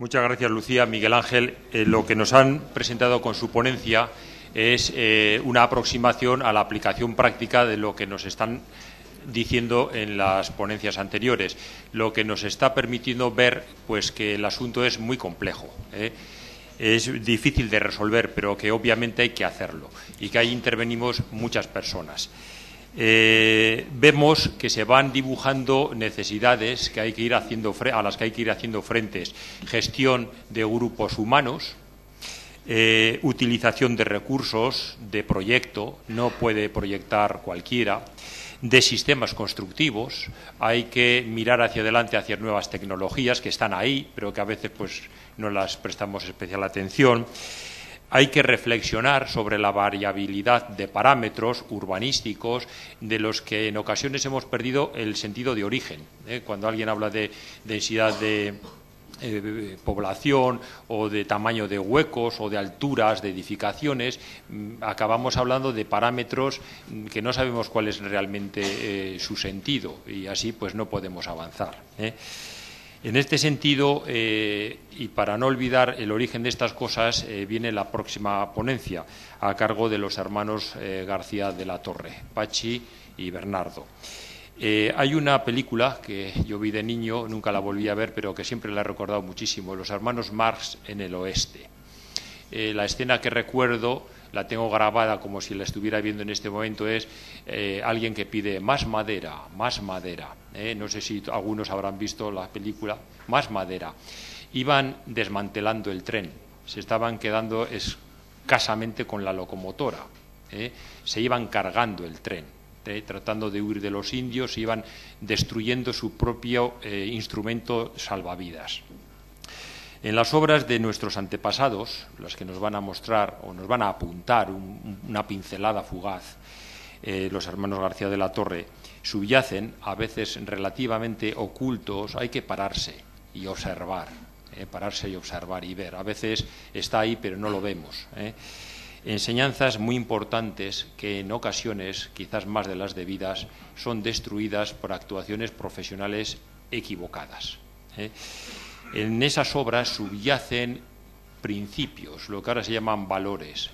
Muchas gracias, Lucía. Miguel Ángel, lo que nos han presentado con su ponencia es una aproximación a la aplicación práctica de lo que nos están diciendo en las ponencias anteriores, lo que nos está permitiendo ver pues que el asunto es muy complejo, es difícil de resolver, pero que obviamente hay que hacerlo y que ahí intervenimos muchas personas. Vemos que se van dibujando necesidades que hay que ir haciendo a las que hay que ir haciendo frentes: gestión de grupos humanos, utilización de recursos, de proyecto, no puede proyectar cualquiera, de sistemas constructivos, hay que mirar hacia adelante hacia nuevas tecnologías que están ahí, pero que a veces pues no las prestamos especial atención. Hay que reflexionar sobre la variabilidad de parámetros urbanísticos de los que en ocasiones hemos perdido el sentido de origen. Cuando alguien habla de densidad de población o de tamaño de huecos o de alturas de edificaciones, acabamos hablando de parámetros que no sabemos cuál es realmente su sentido y así pues no podemos avanzar. En este sentido, y para no olvidar el origen de estas cosas, viene la próxima ponencia a cargo de los hermanos García de la Torre, Pachi y Bernardo. Hay una película que yo vi de niño, nunca la volví a ver, pero que siempre la he recordado muchísimo, Los hermanos Marx en el oeste. La escena que recuerdo, la tengo grabada como si la estuviera viendo en este momento, es alguien que pide más madera, más madera. No sé si algunos habrán visto la película, más madera. Iban desmantelando el tren, se estaban quedando escasamente con la locomotora, se iban cargando el tren, tratando de huir de los indios, iban destruyendo su propio instrumento salvavidas. En las obras de nuestros antepasados, las que nos van a mostrar o nos van a apuntar una pincelada fugaz, los hermanos García de la Torre, subyacen, a veces relativamente ocultos. Hay que pararse y observar, pararse y observar y ver. A veces está ahí, pero no lo vemos. Enseñanzas muy importantes que en ocasiones, quizás más de las debidas, son destruidas por actuaciones profesionales equivocadas. En esas obras subyacen principios, lo que ahora se llaman valores,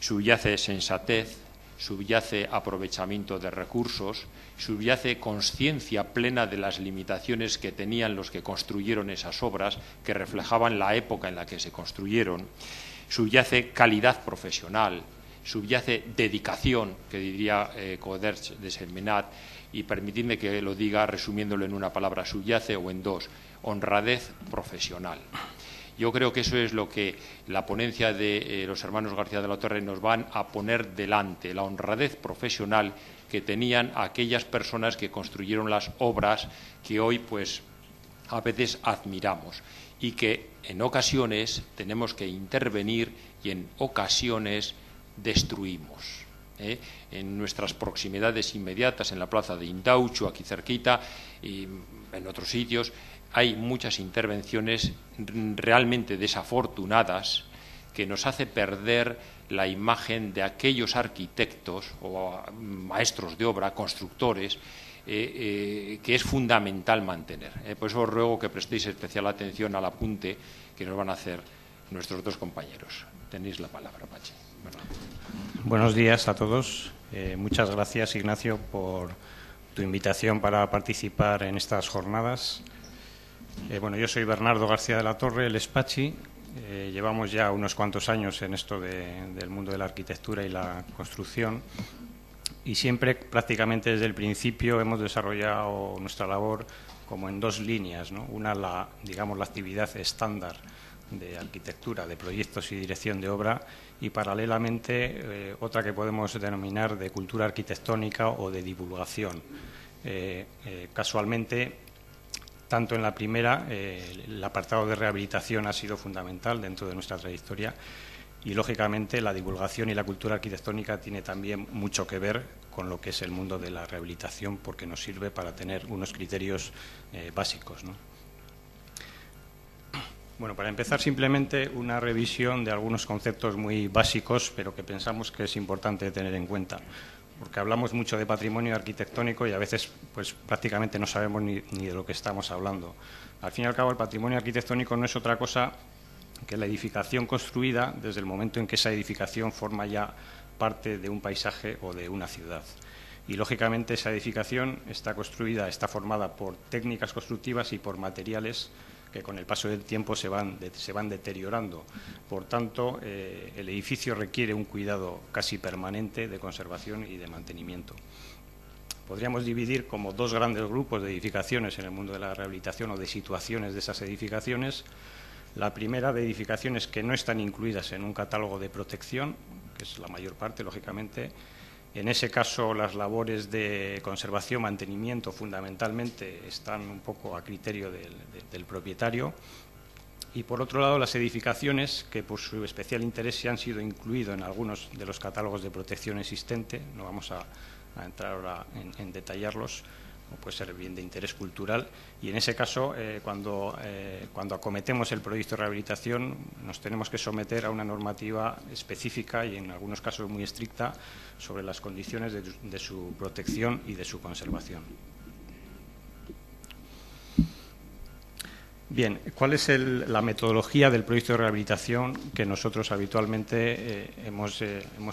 subyace sensatez, subyace aprovechamiento de recursos, subyace consciencia plena de las limitaciones que tenían los que construyeron esas obras, que reflejaban la época en la que se construyeron, subyace calidad profesional, subyace dedicación, que diría Coderch de Semenat, y permitidme que lo diga resumiéndolo en una palabra, subyace o en dos, honradez profesional. Yo creo que eso es lo que la ponencia de los hermanos García de la Torre nos van a poner delante, la honradez profesional que tenían aquellas personas que construyeron las obras que hoy pues a veces admiramos y que en ocasiones tenemos que intervenir y en ocasiones destruimos. En nuestras proximidades inmediatas, en la plaza de Indauchu, aquí cerquita, y en otros sitios, hay muchas intervenciones realmente desafortunadas que nos hace perder la imagen de aquellos arquitectos o maestros de obra, constructores, que es fundamental mantener. Por eso os ruego que prestéis especial atención al apunte que nos van a hacer nuestros dos compañeros. Tenéis la palabra, Pachi. Buenos días a todos. Muchas gracias, Ignacio, por tu invitación para participar en estas jornadas. Bueno, yo soy Bernardo García de la Torre, el Pachi. Llevamos ya unos cuantos años en esto del mundo de la arquitectura y la construcción y siempre, prácticamente desde el principio, hemos desarrollado nuestra labor como en dos líneas, ¿no? Una, digamos, la actividad estándar de arquitectura, de proyectos y dirección de obra, y paralelamente otra que podemos denominar de cultura arquitectónica o de divulgación. Casualmente, tanto en la primera, el apartado de rehabilitación ha sido fundamental dentro de nuestra trayectoria y, lógicamente, la divulgación y la cultura arquitectónica tiene también mucho que ver con lo que es el mundo de la rehabilitación, porque nos sirve para tener unos criterios básicos, ¿no? Bueno, para empezar, simplemente una revisión de algunos conceptos muy básicos, pero que pensamos que es importante tener en cuenta, porque hablamos mucho de patrimonio arquitectónico y a veces pues prácticamente no sabemos ni de lo que estamos hablando. Al fin y al cabo, el patrimonio arquitectónico no es otra cosa que la edificación construida desde el momento en que esa edificación forma ya parte de un paisaje o de una ciudad. Y, lógicamente, esa edificación está construida, está formada por técnicas constructivas y por materiales que con el paso del tiempo se van deteriorando. Por tanto, el edificio requiere un cuidado casi permanente de conservación y de mantenimiento. Podríamos dividir como dos grandes grupos de edificaciones en el mundo de la rehabilitación o de situaciones de esas edificaciones. La primera, de edificaciones que no están incluidas en un catálogo de protección, que es la mayor parte, lógicamente. En ese caso, las labores de conservación, mantenimiento, fundamentalmente, están un poco a criterio del propietario. Y, por otro lado, las edificaciones que, por su especial interés, se han sido incluidos en algunos de los catálogos de protección existente. No vamos a entrar ahora en detallarlos, o puede ser bien de interés cultural, y en ese caso, cuando acometemos el proyecto de rehabilitación, nos tenemos que someter a una normativa específica y, en algunos casos, muy estricta sobre las condiciones de su protección y de su conservación. Bien, ¿cuál es la metodología del proyecto de rehabilitación que nosotros habitualmente hemos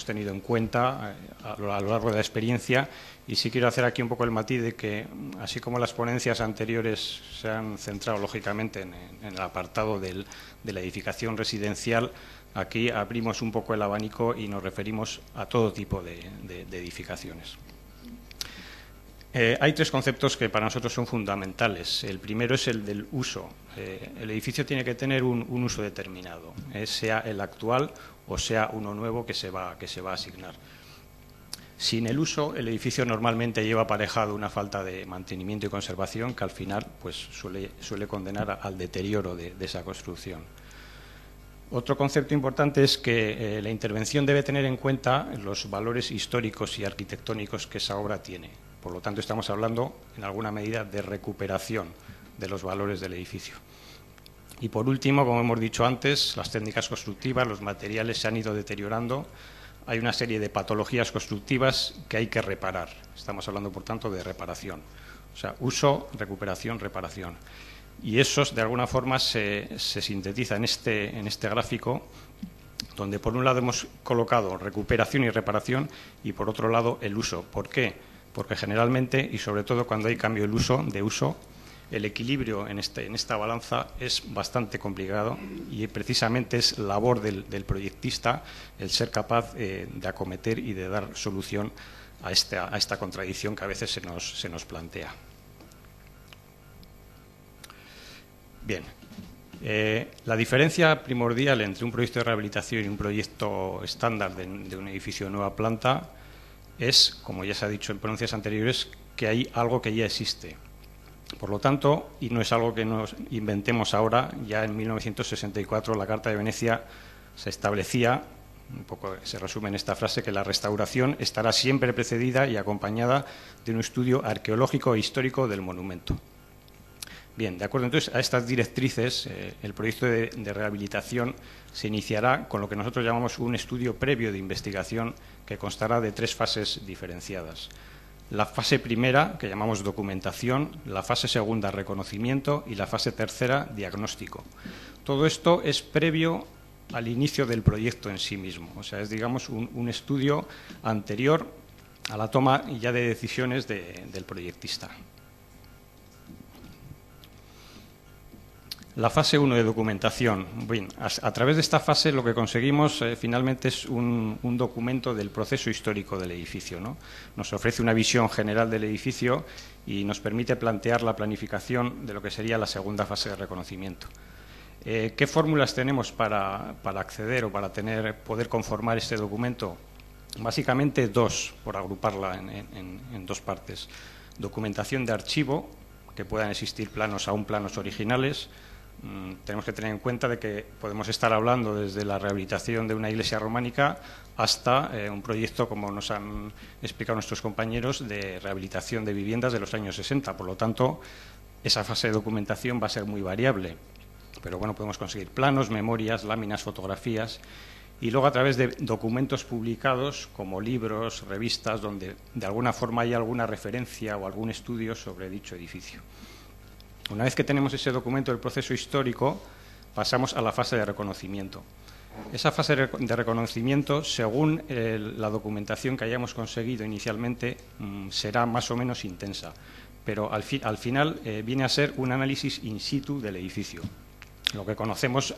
tenido en cuenta a lo largo de la experiencia? Y sí quiero hacer aquí un poco el matiz de que, así como las ponencias anteriores se han centrado, lógicamente, en el apartado de la edificación residencial, aquí abrimos un poco el abanico y nos referimos a todo tipo de edificaciones. Hay tres conceptos que para nosotros son fundamentales. El primero es el del uso. El edificio tiene que tener un uso determinado, sea el actual o sea uno nuevo que se va a asignar. Sin el uso, el edificio normalmente lleva aparejado una falta de mantenimiento y conservación que al final pues, suele condenar al deterioro de esa construcción. Otro concepto importante es que la intervención debe tener en cuenta los valores históricos y arquitectónicos que esa obra tiene. Por lo tanto, estamos hablando, en alguna medida, de recuperación de los valores del edificio. Y, por último, como hemos dicho antes, las técnicas constructivas, los materiales se han ido deteriorando. Hay una serie de patologías constructivas que hay que reparar. Estamos hablando, por tanto, de reparación. O sea, uso, recuperación, reparación. Y eso, de alguna forma, se sintetiza en este gráfico, donde por un lado hemos colocado recuperación y reparación y por otro lado el uso. ¿Por qué? Porque generalmente, y sobre todo cuando hay cambio de uso, el equilibrio en esta balanza es bastante complicado y precisamente es labor del proyectista el ser capaz de acometer y de dar solución a esta contradicción que a veces se nos plantea. Bien, la diferencia primordial entre un proyecto de rehabilitación y un proyecto estándar de un edificio de nueva planta es, como ya se ha dicho en ponencias anteriores, que hay algo que ya existe. Por lo tanto, y no es algo que nos inventemos ahora, ya en 1964 la Carta de Venecia se establecía, un poco se resume en esta frase, que la restauración estará siempre precedida y acompañada de un estudio arqueológico e histórico del monumento. Bien, de acuerdo entonces a estas directrices, el proyecto de rehabilitación se iniciará con lo que nosotros llamamos un estudio previo de investigación que constará de tres fases diferenciadas. La fase primera, que llamamos documentación, la fase segunda, reconocimiento, y la fase tercera, diagnóstico. Todo esto es previo al inicio del proyecto en sí mismo, o sea, es, digamos, un estudio anterior a la toma ya de decisiones del proyectista. La fase 1 de documentación. Bien, a través de esta fase lo que conseguimos finalmente es un documento del proceso histórico del edificio, ¿no? Nos ofrece una visión general del edificio y nos permite plantear la planificación de lo que sería la segunda fase de reconocimiento. ¿Qué fórmulas tenemos para acceder o para poder conformar este documento? Básicamente dos, por agruparla en dos partes. Documentación de archivo, que puedan existir planos originales. Tenemos que tener en cuenta de que podemos estar hablando desde la rehabilitación de una iglesia románica hasta un proyecto, como nos han explicado nuestros compañeros, de rehabilitación de viviendas de los años 60. Por lo tanto, esa fase de documentación va a ser muy variable. Pero bueno, podemos conseguir planos, memorias, láminas, fotografías y luego a través de documentos publicados como libros, revistas, donde de alguna forma hay alguna referencia o algún estudio sobre dicho edificio. Una vez que tenemos ese documento del proceso histórico, pasamos a la fase de reconocimiento. Esa fase de reconocimiento, según la documentación que hayamos conseguido inicialmente, será más o menos intensa, pero al final viene a ser un análisis in situ del edificio, lo que conocemos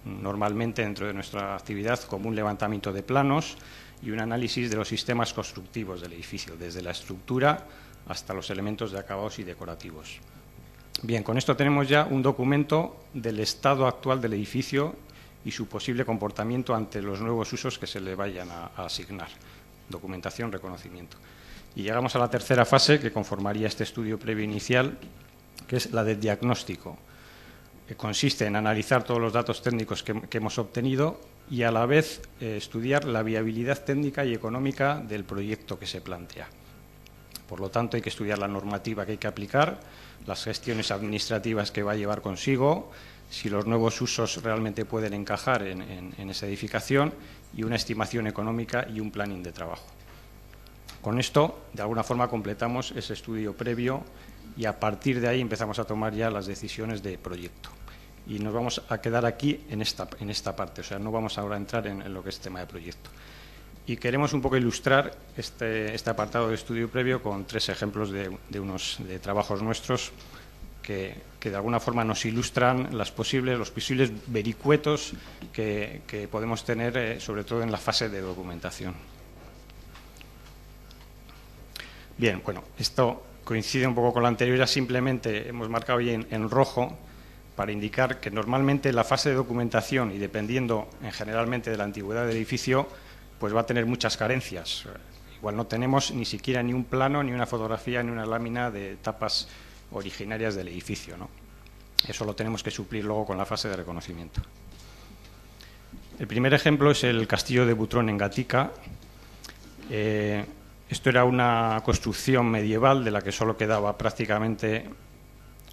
normalmente dentro de nuestra actividad como un levantamiento de planos y un análisis de los sistemas constructivos del edificio, desde la estructura hasta los elementos de acabados y decorativos. Bien, con esto tenemos ya un documento del estado actual del edificio y su posible comportamiento ante los nuevos usos que se le vayan a asignar. Documentación, reconocimiento. Y llegamos a la tercera fase que conformaría este estudio previo inicial, que es la de diagnóstico, que consiste en analizar todos los datos técnicos que hemos obtenido y a la vez estudiar la viabilidad técnica y económica del proyecto que se plantea. Por lo tanto, hay que estudiar la normativa que hay que aplicar, las gestiones administrativas que va a llevar consigo, si los nuevos usos realmente pueden encajar en esa edificación y una estimación económica y un planning de trabajo. Con esto, de alguna forma, completamos ese estudio previo y a partir de ahí empezamos a tomar ya las decisiones de proyecto. Y nos vamos a quedar aquí en esta parte, o sea, no vamos ahora a entrar en lo que es tema de proyecto. Y queremos un poco ilustrar este apartado de estudio previo con 3 ejemplos de trabajos nuestros que de alguna forma nos ilustran los posibles vericuetos que podemos tener, sobre todo en la fase de documentación. Bien, bueno, esto coincide un poco con lo anterior, ya simplemente hemos marcado ahí en rojo para indicar que normalmente la fase de documentación, y dependiendo generalmente de la antigüedad del edificio, pues va a tener muchas carencias. Igual no tenemos ni siquiera ni un plano, ni una fotografía, ni una lámina de etapas originarias del edificio, ¿no? Eso lo tenemos que suplir luego con la fase de reconocimiento. El primer ejemplo es el castillo de Butrón en Gatica. Esto era una construcción medieval de la que solo quedaba prácticamente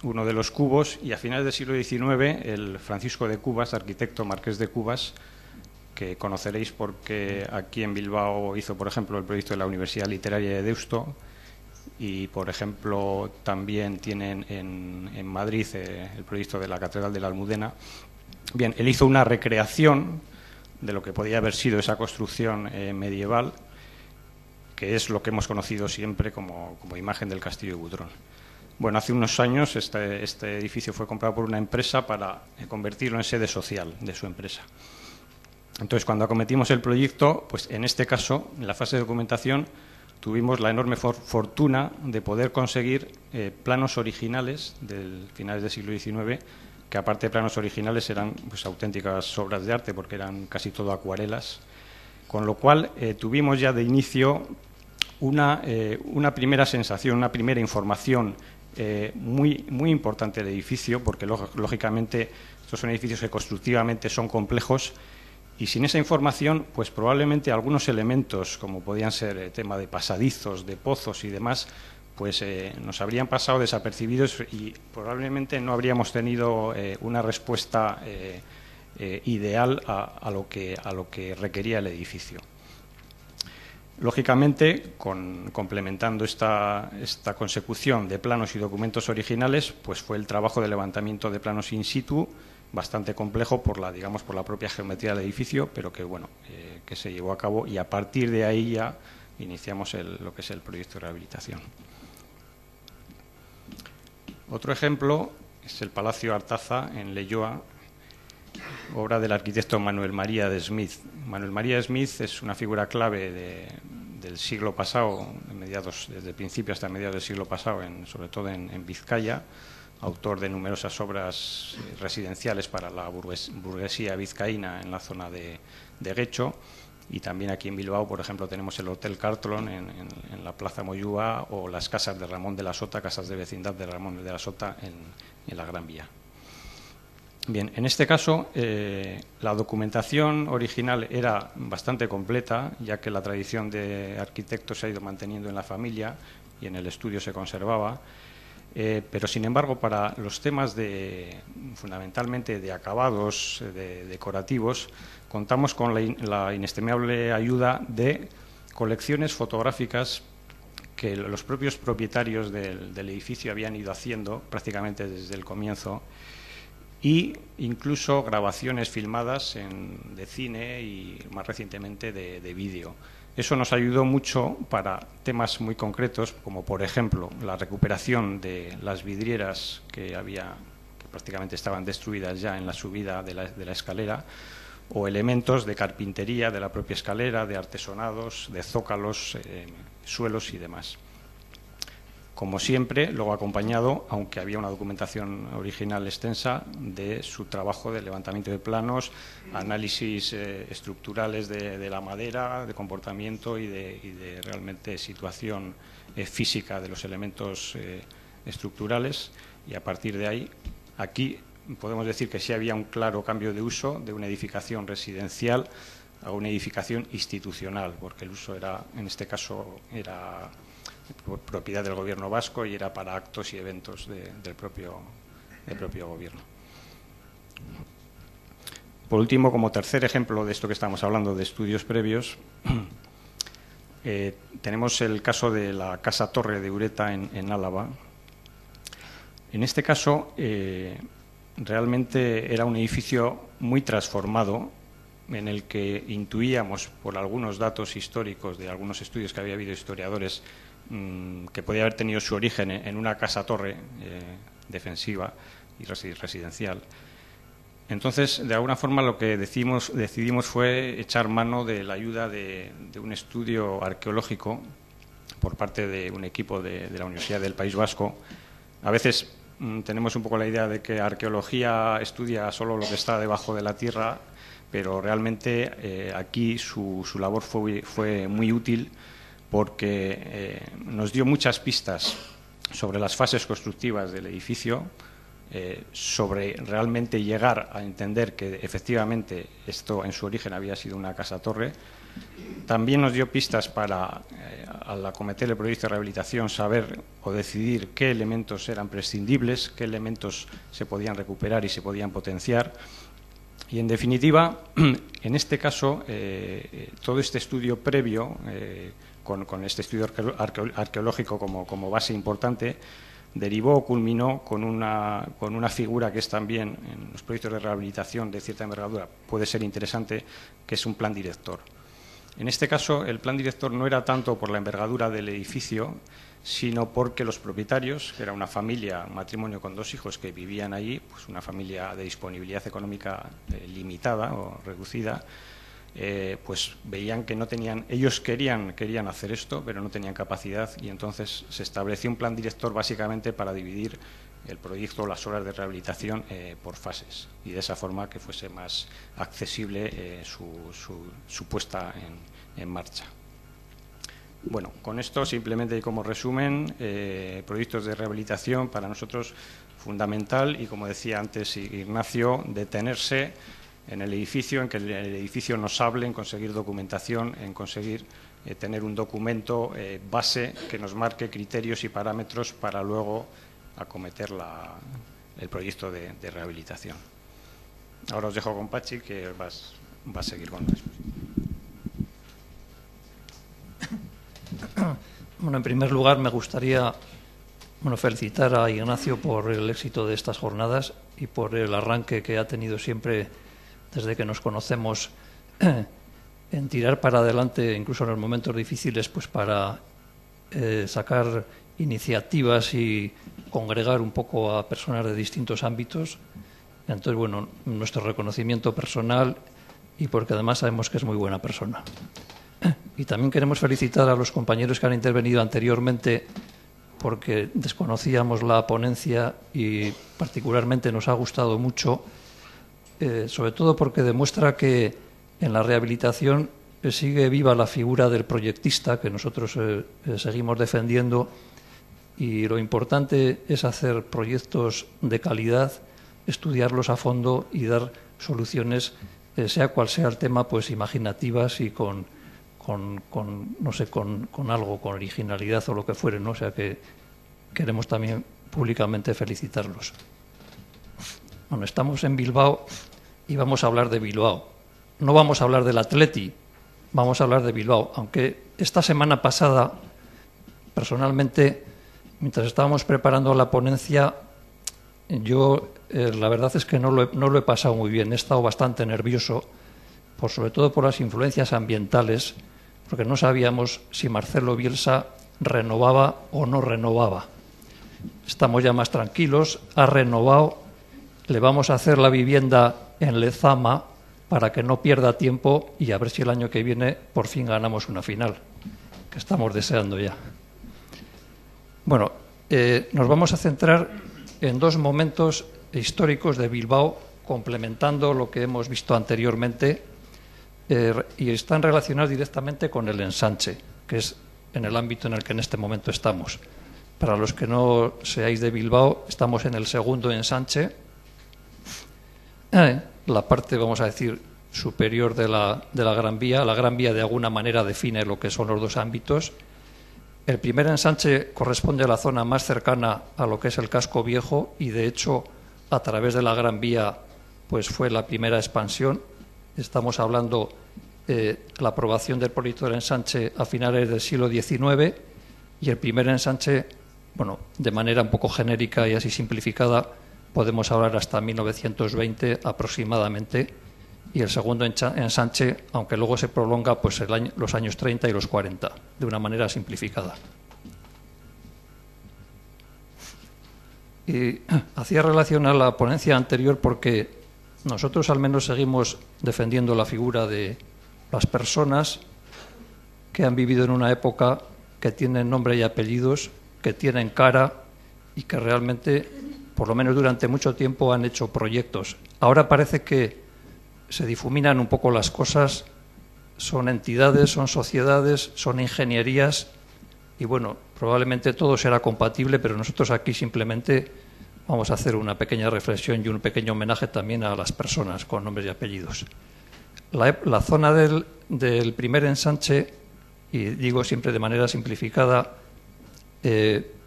uno de los cubos, y a finales del siglo XIX el Francisco de Cubas, arquitecto marqués de Cubas, que conoceréis porque aquí en Bilbao hizo, por ejemplo, el proyecto de la Universidad Literaria de Deusto, y, por ejemplo, también tienen en Madrid el proyecto de la Catedral de la Almudena. Bien, él hizo una recreación de lo que podía haber sido esa construcción medieval, que es lo que hemos conocido siempre como imagen del castillo de Butrón. Bueno, hace unos años este edificio fue comprado por una empresa para convertirlo en sede social de su empresa. Entonces, cuando acometimos el proyecto, pues en este caso, en la fase de documentación, tuvimos la enorme fortuna de poder conseguir planos originales del finales del siglo XIX, que aparte de planos originales eran pues auténticas obras de arte, porque eran casi todo acuarelas, con lo cual tuvimos ya de inicio una primera sensación, una primera información muy importante del edificio, porque lógicamente estos son edificios que constructivamente son complejos, y sin esa información, pues probablemente algunos elementos, como podían ser el tema de pasadizos, de pozos y demás, pues nos habrían pasado desapercibidos y probablemente no habríamos tenido una respuesta ideal a lo que requería el edificio. Lógicamente, complementando esta consecución de planos y documentos originales, pues fue el trabajo de levantamiento de planos in situ, bastante complejo por la propia geometría del edificio, pero que bueno, que se llevó a cabo, y a partir de ahí ya iniciamos lo que es el proyecto de rehabilitación. Otro ejemplo es el Palacio Artaza en Leioa, obra del arquitecto Manuel María de Smith. Manuel María de Smith es una figura clave del siglo pasado, desde el principio hasta mediados del siglo pasado, sobre todo en Vizcaya, autor de numerosas obras residenciales para la burguesía vizcaína en la zona de Guecho, y también aquí en Bilbao, por ejemplo, tenemos el Hotel Cartlon en la Plaza Moyúa, o las casas de Ramón de la Sota, casas de vecindad de Ramón de la Sota en la Gran Vía. Bien, en este caso la documentación original era bastante completa, ya que la tradición de arquitectos se ha ido manteniendo en la familia y en el estudio se conservaba. Pero, sin embargo, para los temas fundamentalmente de acabados decorativos, contamos con la inestimable ayuda de colecciones fotográficas que los propios propietarios del edificio habían ido haciendo prácticamente desde el comienzo, y incluso grabaciones filmadas de cine y más recientemente de vídeo. Eso nos ayudó mucho para temas muy concretos, como por ejemplo la recuperación de las vidrieras que prácticamente estaban destruidas ya en la subida de la escalera, o elementos de carpintería de la propia escalera, de artesonados, de zócalos, suelos y demás. Como siempre, luego acompañado, aunque había una documentación original extensa, de su trabajo de levantamiento de planos, análisis estructurales de la madera, de comportamiento y de realmente situación física de los elementos estructurales. Y a partir de ahí, aquí podemos decir que sí había un claro cambio de uso de una edificación residencial a una edificación institucional, porque el uso era, en este caso, era propiedad del Gobierno vasco y era para actos y eventos del propio Gobierno. Por último, como tercer ejemplo de esto que estamos hablando de estudios previos, tenemos el caso de la Casa Torre de Ureta en Álava. En este caso, realmente era un edificio muy transformado, en el que intuíamos, por algunos datos históricos de algunos estudios que había habido historiadores, que podía haber tenido su origen en una casa-torre defensiva y residencial. Entonces, de alguna forma, lo que decidimos fue echar mano de la ayuda de un estudio arqueológico por parte de un equipo de la Universidad del País Vasco. A veces tenemos un poco la idea de que arqueología estudia solo lo que está debajo de la tierra, pero realmente aquí su labor fue muy útil, porque nos dio muchas pistas sobre las fases constructivas del edificio, sobre realmente llegar a entender que efectivamente esto en su origen había sido una casa-torre. También nos dio pistas para, al acometer el proyecto de rehabilitación, saber o decidir qué elementos eran prescindibles, qué elementos se podían recuperar y se podían potenciar. Y, en definitiva, en este caso, todo este estudio previo, con este estudio arqueológico como base importante, derivó o culminó con una figura que es también, en los proyectos de rehabilitación de cierta envergadura, puede ser interesante, que es un plan director. En este caso, el plan director no era tanto por la envergadura del edificio, sino porque los propietarios, que era una familia, un matrimonio con 2 hijos que vivían allí, pues una familia de disponibilidad económica limitada o reducida, pues veían que no tenían, ellos querían hacer esto, pero no tenían capacidad, y entonces se estableció un plan director básicamente para dividir el proyecto o las obras de rehabilitación por fases, y de esa forma que fuese más accesible su puesta en marcha. Bueno, con esto simplemente como resumen, proyectos de rehabilitación para nosotros fundamental, y como decía antes Ignacio, detenerse en el edificio, en que el edificio nos hable, en conseguir documentación, en conseguir tener un documento base que nos marque criterios y parámetros para luego acometer el proyecto de rehabilitación. Ahora os dejo con Pachi, que va a seguir con la exposición. Bueno, en primer lugar me gustaría felicitar a Ignacio por el éxito de estas jornadas y por el arranque que ha tenido siempre desde que nos conocemos en tirar para adelante, incluso en los momentos difíciles, pues para sacar iniciativas y congregar un poco a personas de distintos ámbitos. Entonces, bueno, nuestro reconocimiento personal, y porque además sabemos que es muy buena persona. Y también queremos felicitar a los compañeros que han intervenido anteriormente, porque desconocíamos la ponencia y particularmente nos ha gustado mucho, sobre todo porque demuestra que en la rehabilitación sigue viva la figura del proyectista, que nosotros seguimos defendiendo, y lo importante es hacer proyectos de calidad, estudiarlos a fondo y dar soluciones, sea cual sea el tema, pues imaginativas y con algo, con originalidad o lo que fuere, ¿no? O sea que queremos también públicamente felicitarlos. Bueno, estamos en Bilbao y vamos a hablar de Bilbao. No vamos a hablar del Atleti, vamos a hablar de Bilbao, aunque esta semana pasada personalmente, mientras estábamos preparando la ponencia, yo la verdad es que no lo he pasado muy bien. He estado bastante nervioso, sobre todo por las influencias ambientales, porque no sabíamos si Marcelo Bielsa renovaba o no renovaba. Estamos ya más tranquilos, ha renovado, le vamos a hacer la vivienda en Lezama para que no pierda tiempo y a ver si el año que viene por fin ganamos una final, que estamos deseando ya. Bueno, nos vamos a centrar en dos momentos históricos de Bilbao, complementando lo que hemos visto anteriormente, y están relacionados directamente con el ensanche, que es en el ámbito en el que en este momento estamos. Para los que no seáis de Bilbao, estamos en el segundo ensanche, la parte, vamos a decir, superior de la Gran Vía. La Gran Vía de alguna manera define lo que son los dos ámbitos. El primer ensanche corresponde a la zona más cercana a lo que es el casco viejo y, de hecho, a través de la Gran Vía pues fue la primera expansión. Estamos hablando de la aprobación del proyecto del ensanche a finales del siglo XIX y el primer ensanche, bueno, de manera un poco genérica y así simplificada, podemos hablar hasta 1920 aproximadamente, y el segundo ensanche, aunque luego se prolonga, pues los años 30 y los 40, de una manera simplificada. Y hacía relación a la ponencia anterior porque nosotros al menos seguimos defendiendo la figura de las personas que han vivido en una época, que tienen nombre y apellidos, que tienen cara y que realmente, por lo menos durante mucho tiempo, han hecho proyectos. Ahora parece que se difuminan un poco las cosas, son entidades, son sociedades, son ingenierías y bueno, probablemente todo será compatible, pero nosotros aquí simplemente vamos a hacer una pequeña reflexión y un pequeño homenaje también a las personas con nombres y apellidos. La zona del primer ensanche, y digo siempre de manera simplificada,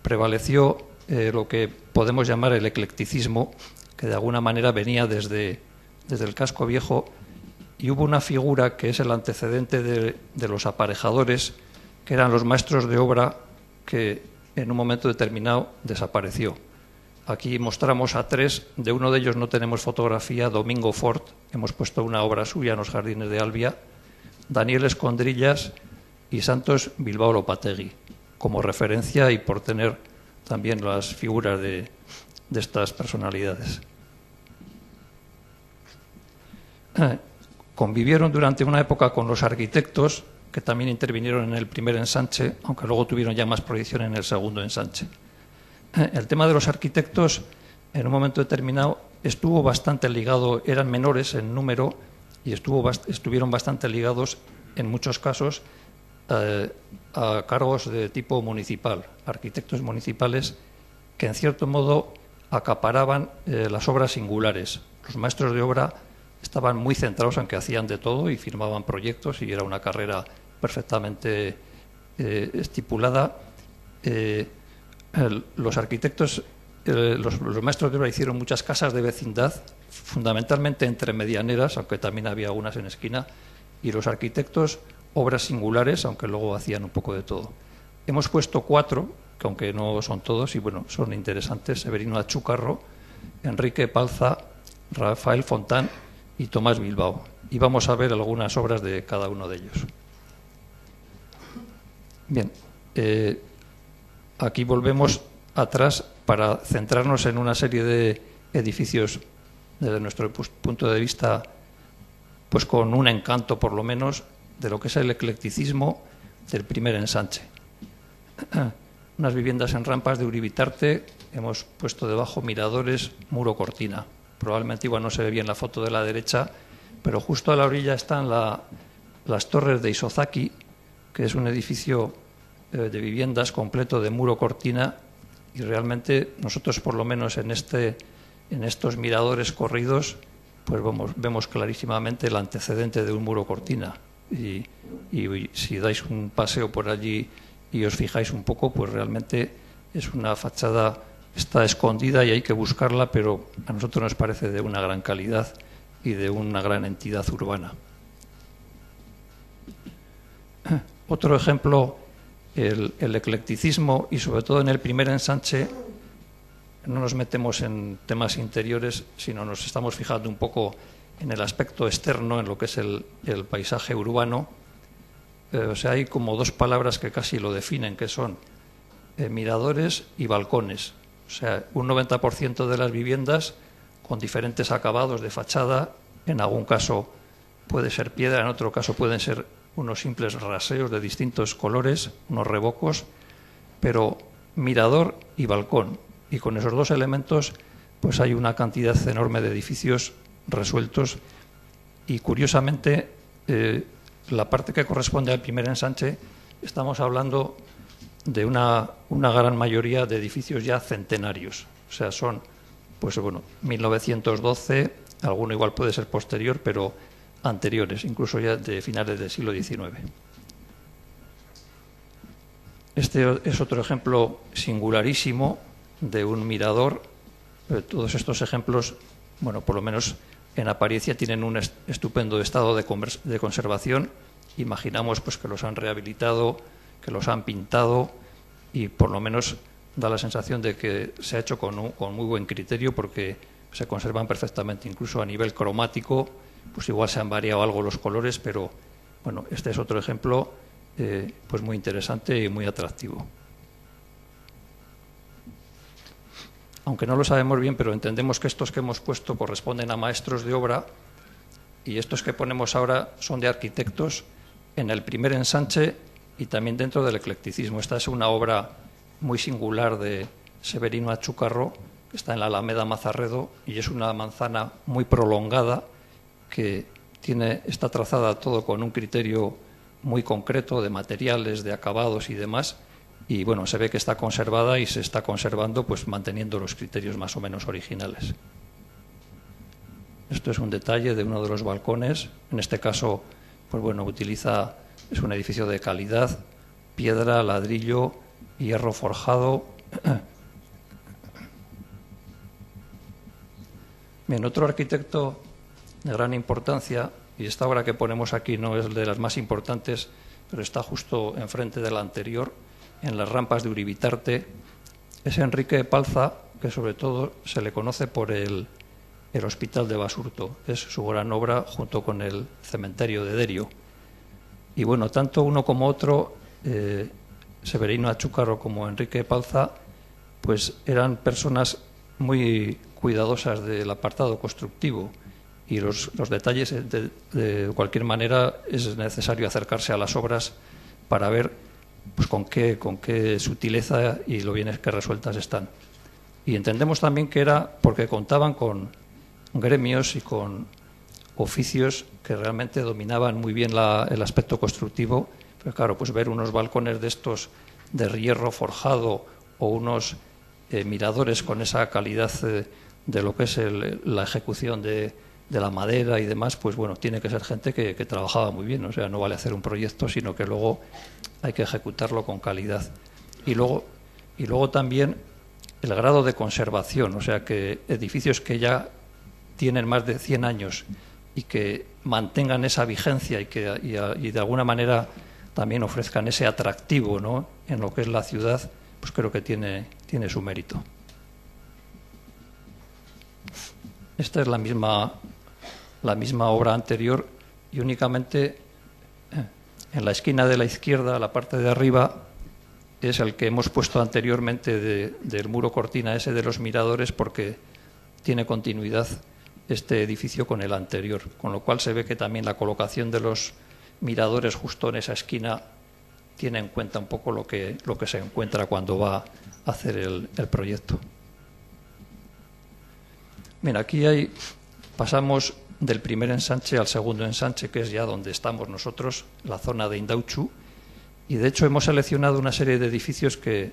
prevaleció lo que podemos llamar el eclecticismo, que de alguna manera venía desde el casco viejo, y hubo una figura que es el antecedente de los aparejadores, que eran los maestros de obra, que en un momento determinado desapareció. Aquí mostramos a tres, de uno de ellos no tenemos fotografía, Domingo Fort, hemos puesto una obra suya en los jardines de Albia, Daniel Escondrillas y Santos Bilbao Lopategui, como referencia y por tener también las figuras de estas personalidades. Convivieron durante una época con los arquitectos, que también intervinieron en el primer ensanche, aunque luego tuvieron ya más proyección en el segundo ensanche. El tema de los arquitectos, en un momento determinado, estuvo bastante ligado, eran menores en número y estuvieron bastante ligados, en muchos casos, a cargos de tipo municipal, arquitectos municipales que, en cierto modo, acaparaban las obras singulares. Los maestros de obra estaban muy centrados en que hacían de todo y firmaban proyectos y era una carrera perfectamente estipulada. Los arquitectos, los maestros de obra hicieron muchas casas de vecindad, fundamentalmente entre medianeras, aunque también había algunas en esquina, y los arquitectos obras singulares, aunque luego hacían un poco de todo. Hemos puesto 4, que aunque no son todos, y bueno, son interesantes: Severino Achúcarro, Enrique Palza, Rafael Fontán y Tomás Bilbao. Y vamos a ver algunas obras de cada uno de ellos. Bien, aquí volvemos atrás para centrarnos en una serie de edificios, desde nuestro punto de vista, pues con un encanto por lo menos de lo que es el eclecticismo del primer ensanche. Unas viviendas en rampas de Uribitarte, hemos puesto debajo miradores, muro cortina. Probablemente igual no se ve bien la foto de la derecha, pero justo a la orilla están las torres de Isozaki, que es un edificio de viviendas completo de muro cortina, y realmente nosotros, por lo menos en estos miradores corridos, pues vemos clarísimamente el antecedente de un muro cortina. Y si dais un paseo por allí y os fijáis un poco, pues realmente es una fachada, está escondida y hay que buscarla, pero a nosotros nos parece de una gran calidad y de una gran entidad urbana. Otro ejemplo el eclecticismo y sobre todo en el primer ensanche no nos metemos en temas interiores, sino nos estamos fijando un poco en el aspecto externo, en lo que es el paisaje urbano. O sea, hay como dos palabras que casi lo definen, que son miradores y balcones. O sea, un 90% de las viviendas con diferentes acabados de fachada, en algún caso puede ser piedra, en otro caso pueden ser unos simples raseos de distintos colores, unos revocos, pero mirador y balcón. Y con esos dos elementos pues hay una cantidad enorme de edificios resueltos y curiosamente la parte que corresponde al primer ensanche estamos hablando de una gran mayoría de edificios ya centenarios. O sea, son, pues bueno, 1912, alguno igual puede ser posterior, pero anteriores, incluso ya de finales del siglo XIX. Este es otro ejemplo singularísimo de un mirador. Todos estos ejemplos, bueno, por lo menos en apariencia tienen un estupendo estado de conservación. Imaginamos pues que los han rehabilitado, que los han pintado y por lo menos da la sensación de que se ha hecho con muy buen criterio porque se conservan perfectamente, incluso a nivel cromático, pues igual se han variado algo los colores, pero bueno, este es otro ejemplo pues muy interesante y muy atractivo. Aunque no lo sabemos bien, pero entendemos que estos que hemos puesto corresponden a maestros de obra y estos que ponemos ahora son de arquitectos en el primer ensanche y también dentro del eclecticismo. Esta es una obra muy singular de Severino Achúcarro, que está en la Alameda Mazarredo y es una manzana muy prolongada que está trazada todo con un criterio muy concreto de materiales, de acabados y demás. Y bueno, se ve que está conservada y se está conservando pues manteniendo los criterios más o menos originales. Esto es un detalle de uno de los balcones. En este caso, pues bueno, es un edificio de calidad, piedra, ladrillo, hierro forjado. Bien, otro arquitecto de gran importancia, y esta obra que ponemos aquí no es de las más importantes, pero está justo enfrente de la anterior, en las rampas de Uribitarte, es Enrique Palza, que sobre todo se le conoce por el Hospital de Basurto. Es su gran obra junto con el cementerio de Derio. Y bueno, tanto uno como otro, Severino Achúcarro como Enrique Palza, pues eran personas muy cuidadosas del apartado constructivo y los detalles, de cualquier manera, es necesario acercarse a las obras para ver pues con qué sutileza y lo bien que resueltas están. Y entendemos también que era porque contaban con gremios y con oficios que realmente dominaban muy bien el aspecto constructivo. Pero claro, pues ver unos balcones de estos de hierro forjado o unos miradores con esa calidad de lo que es la ejecución de la madera y demás, pues bueno, tiene que ser gente que trabajaba muy bien. O sea, no vale hacer un proyecto, sino que luego hay que ejecutarlo con calidad. Y luego también el grado de conservación, o sea, que edificios que ya tienen más de 100 años y que mantengan esa vigencia y de alguna manera también ofrezcan ese atractivo, ¿no?, en lo que es la ciudad, pues creo que tiene su mérito. Esta es la misma obra anterior y únicamente en la esquina de la izquierda, la parte de arriba, es el que hemos puesto anteriormente del muro cortina ese de los miradores, porque tiene continuidad este edificio con el anterior, con lo cual se ve que también la colocación de los miradores justo en esa esquina tiene en cuenta un poco lo que se encuentra cuando va a hacer el proyecto. Bien, aquí pasamos del primer ensanche al segundo ensanche, que es ya donde estamos nosotros, la zona de Indautxu, y de hecho hemos seleccionado una serie de edificios que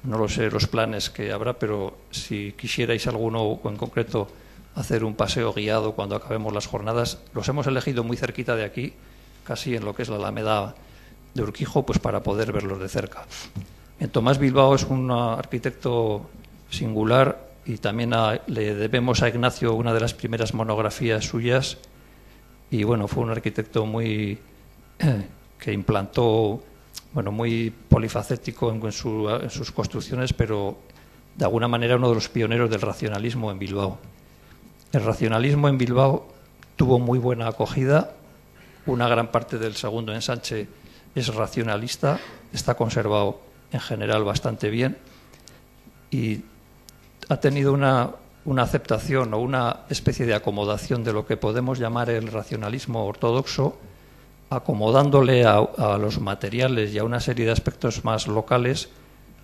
no lo sé los planes que habrá, pero si quisierais alguno en concreto hacer un paseo guiado cuando acabemos las jornadas, los hemos elegido muy cerquita de aquí, casi en lo que es la Alameda de Urquijo, pues para poder verlos de cerca. Tomás Bilbao es un arquitecto singular y también le debemos a Ignacio una de las primeras monografías suyas, y bueno, fue un arquitecto que implantó muy polifacético en sus construcciones, pero de alguna manera uno de los pioneros del racionalismo en Bilbao. El racionalismo en Bilbao tuvo muy buena acogida. Una gran parte del segundo ensanche es racionalista, está conservado en general bastante bien y ha tenido una aceptación o una especie de acomodación de lo que podemos llamar el racionalismo ortodoxo, acomodándole a los materiales y a una serie de aspectos más locales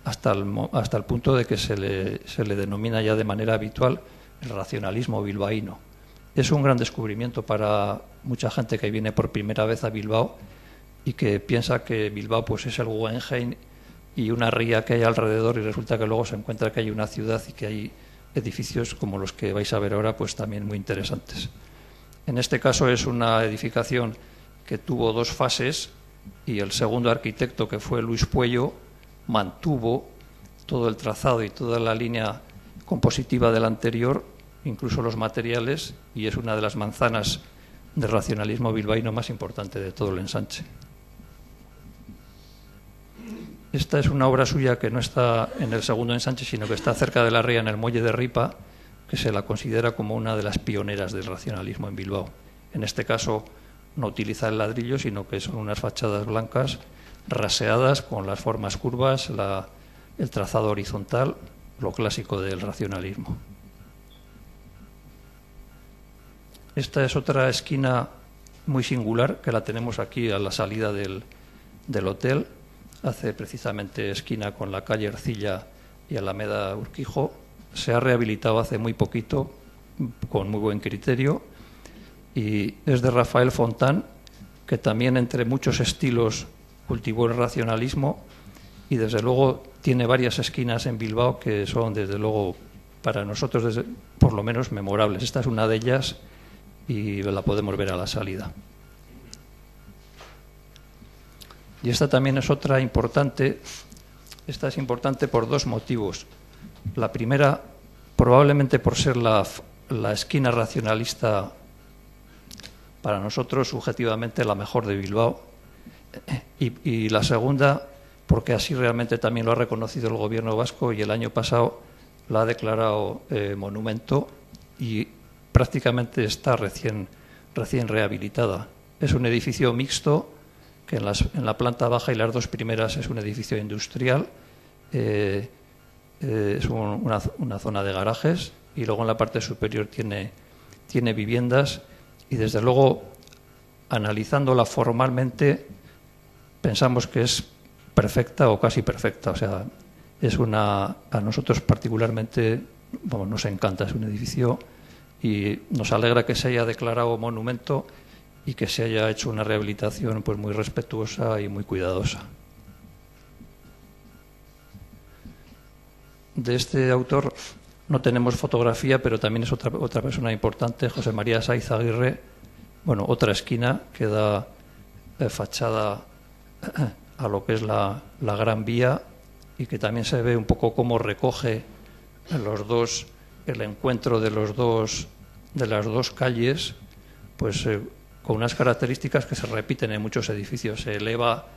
hasta el punto de que se le denomina ya de manera habitual el racionalismo bilbaíno. Es un gran descubrimiento para mucha gente que viene por primera vez a Bilbao y que piensa que Bilbao pues es el Guggenheim y una ría que hay alrededor, y resulta que luego se encuentra que hay una ciudad y que hay edificios como los que vais a ver ahora, pues también muy interesantes. En este caso es una edificación que tuvo dos fases y el segundo arquitecto, que fue Luis Puello, mantuvo todo el trazado y toda la línea compositiva del anterior, incluso los materiales, y es una de las manzanas del racionalismo bilbaíno más importante de todo el ensanche. Esta es una obra suya que no está en el segundo ensanche, sino que está cerca de la ría, en el muelle de Ripa, que se la considera como una de las pioneras del racionalismo en Bilbao. En este caso no utiliza el ladrillo, sino que son unas fachadas blancas raseadas con las formas curvas, el trazado horizontal, lo clásico del racionalismo. Esta es otra esquina muy singular, que la tenemos aquí a la salida del hotel. Hace precisamente esquina con la calle Ercilla y Alameda Urquijo. Se ha rehabilitado hace muy poquito, con muy buen criterio, y es de Rafael Fontán, que también entre muchos estilos cultivó el racionalismo, y desde luego tiene varias esquinas en Bilbao que son desde luego para nosotros por lo menos memorables. Esta es una de ellas y la podemos ver a la salida. Y esta también es otra importante. Esta es importante por dos motivos. La primera, probablemente por ser la esquina racionalista para nosotros subjetivamente la mejor de Bilbao, y la segunda, porque así realmente también lo ha reconocido el gobierno vasco y el año pasado la ha declarado monumento y prácticamente está recién rehabilitada. Es un edificio mixto que en la planta baja y las dos primeras es un edificio industrial, es una zona de garajes, y luego en la parte superior tiene viviendas, y desde luego, analizándola formalmente, pensamos que es perfecta o casi perfecta. O sea, a nosotros particularmente nos encanta, es un edificio, y nos alegra que se haya declarado monumento y que se haya hecho una rehabilitación pues muy respetuosa y muy cuidadosa. De este autor no tenemos fotografía, pero también es otra persona importante, José María Saiz Aguirre. Bueno, otra esquina que da fachada a lo que es la Gran Vía, y que también se ve un poco cómo recoge el encuentro de las dos calles, pues con unas características que se repiten en muchos edificios. Se eleva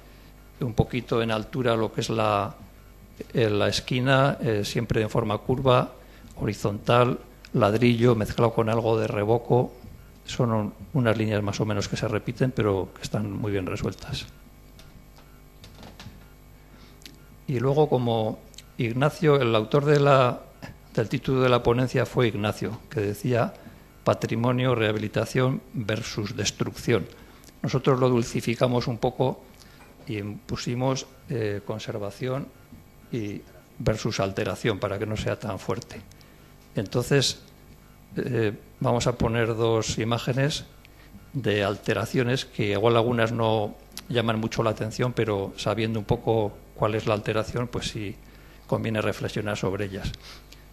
un poquito en altura lo que es la esquina, siempre en forma curva, horizontal, ladrillo mezclado con algo de revoco. Son unas líneas más o menos que se repiten, pero que están muy bien resueltas. Y luego, como Ignacio, el autor del título de la ponencia fue Ignacio, que decía patrimonio, rehabilitación versus destrucción. Nosotros lo dulcificamos un poco y pusimos conservación y versus alteración, para que no sea tan fuerte. Entonces, vamos a poner dos imágenes de alteraciones que igual algunas no llaman mucho la atención, pero sabiendo un poco cuál es la alteración, pues sí conviene reflexionar sobre ellas.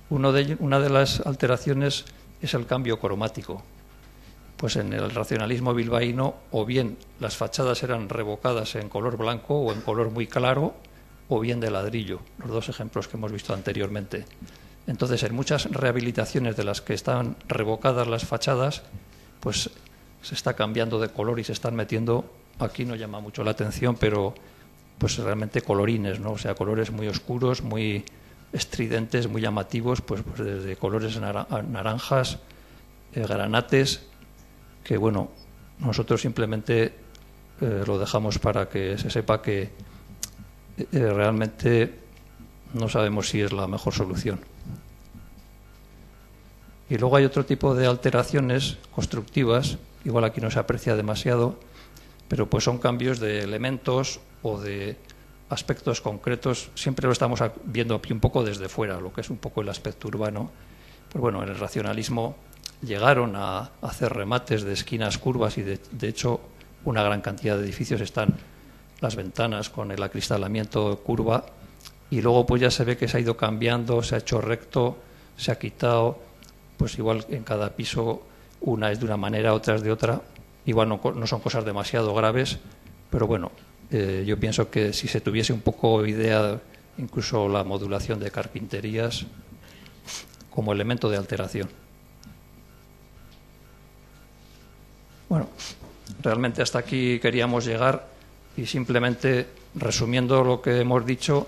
Una de las alteraciones es el cambio cromático. Pues en el racionalismo bilbaíno, o bien las fachadas eran revocadas en color blanco o en color muy claro, o bien de ladrillo, los dos ejemplos que hemos visto anteriormente. Entonces, en muchas rehabilitaciones de las que están revocadas las fachadas, pues se está cambiando de color y se están metiendo, aquí no llama mucho la atención, pero pues realmente colorines, ¿no? O sea, colores muy oscuros, muy estridentes, muy llamativos, pues desde colores naranjas, granates, que bueno, nosotros simplemente lo dejamos para que se sepa que realmente no sabemos si es la mejor solución. Y luego hay otro tipo de alteraciones constructivas, igual aquí no se aprecia demasiado, pero pues son cambios de elementos o de aspectos concretos. Siempre lo estamos viendo aquí un poco desde fuera, lo que es un poco el aspecto urbano. Pues bueno, en el racionalismo llegaron a hacer remates de esquinas curvas y de hecho una gran cantidad de edificios están las ventanas con el acristalamiento curva, y luego pues ya se ve que se ha ido cambiando, se ha hecho recto, se ha quitado, pues igual en cada piso una es de una manera, otra es de otra. Igual no son cosas demasiado graves, pero bueno, yo pienso que si se tuviese un poco idea, incluso la modulación de carpinterías como elemento de alteración. Bueno, realmente hasta aquí queríamos llegar, y simplemente resumiendo lo que hemos dicho,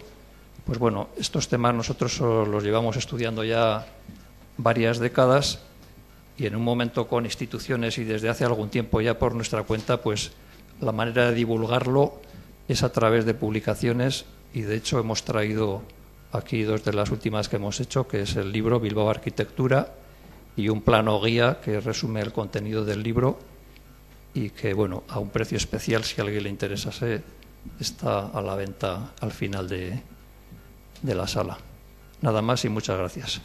pues bueno, estos temas nosotros los llevamos estudiando ya varias décadas, y en un momento con instituciones y desde hace algún tiempo ya por nuestra cuenta, pues la manera de divulgarlo es a través de publicaciones, y de hecho hemos traído aquí dos de las últimas que hemos hecho, que es el libro Bilbao Arquitectura y un plano guía que resume el contenido del libro, y que bueno, a un precio especial, si a alguien le interesase, está a la venta al final de la sala. Nada más y muchas gracias.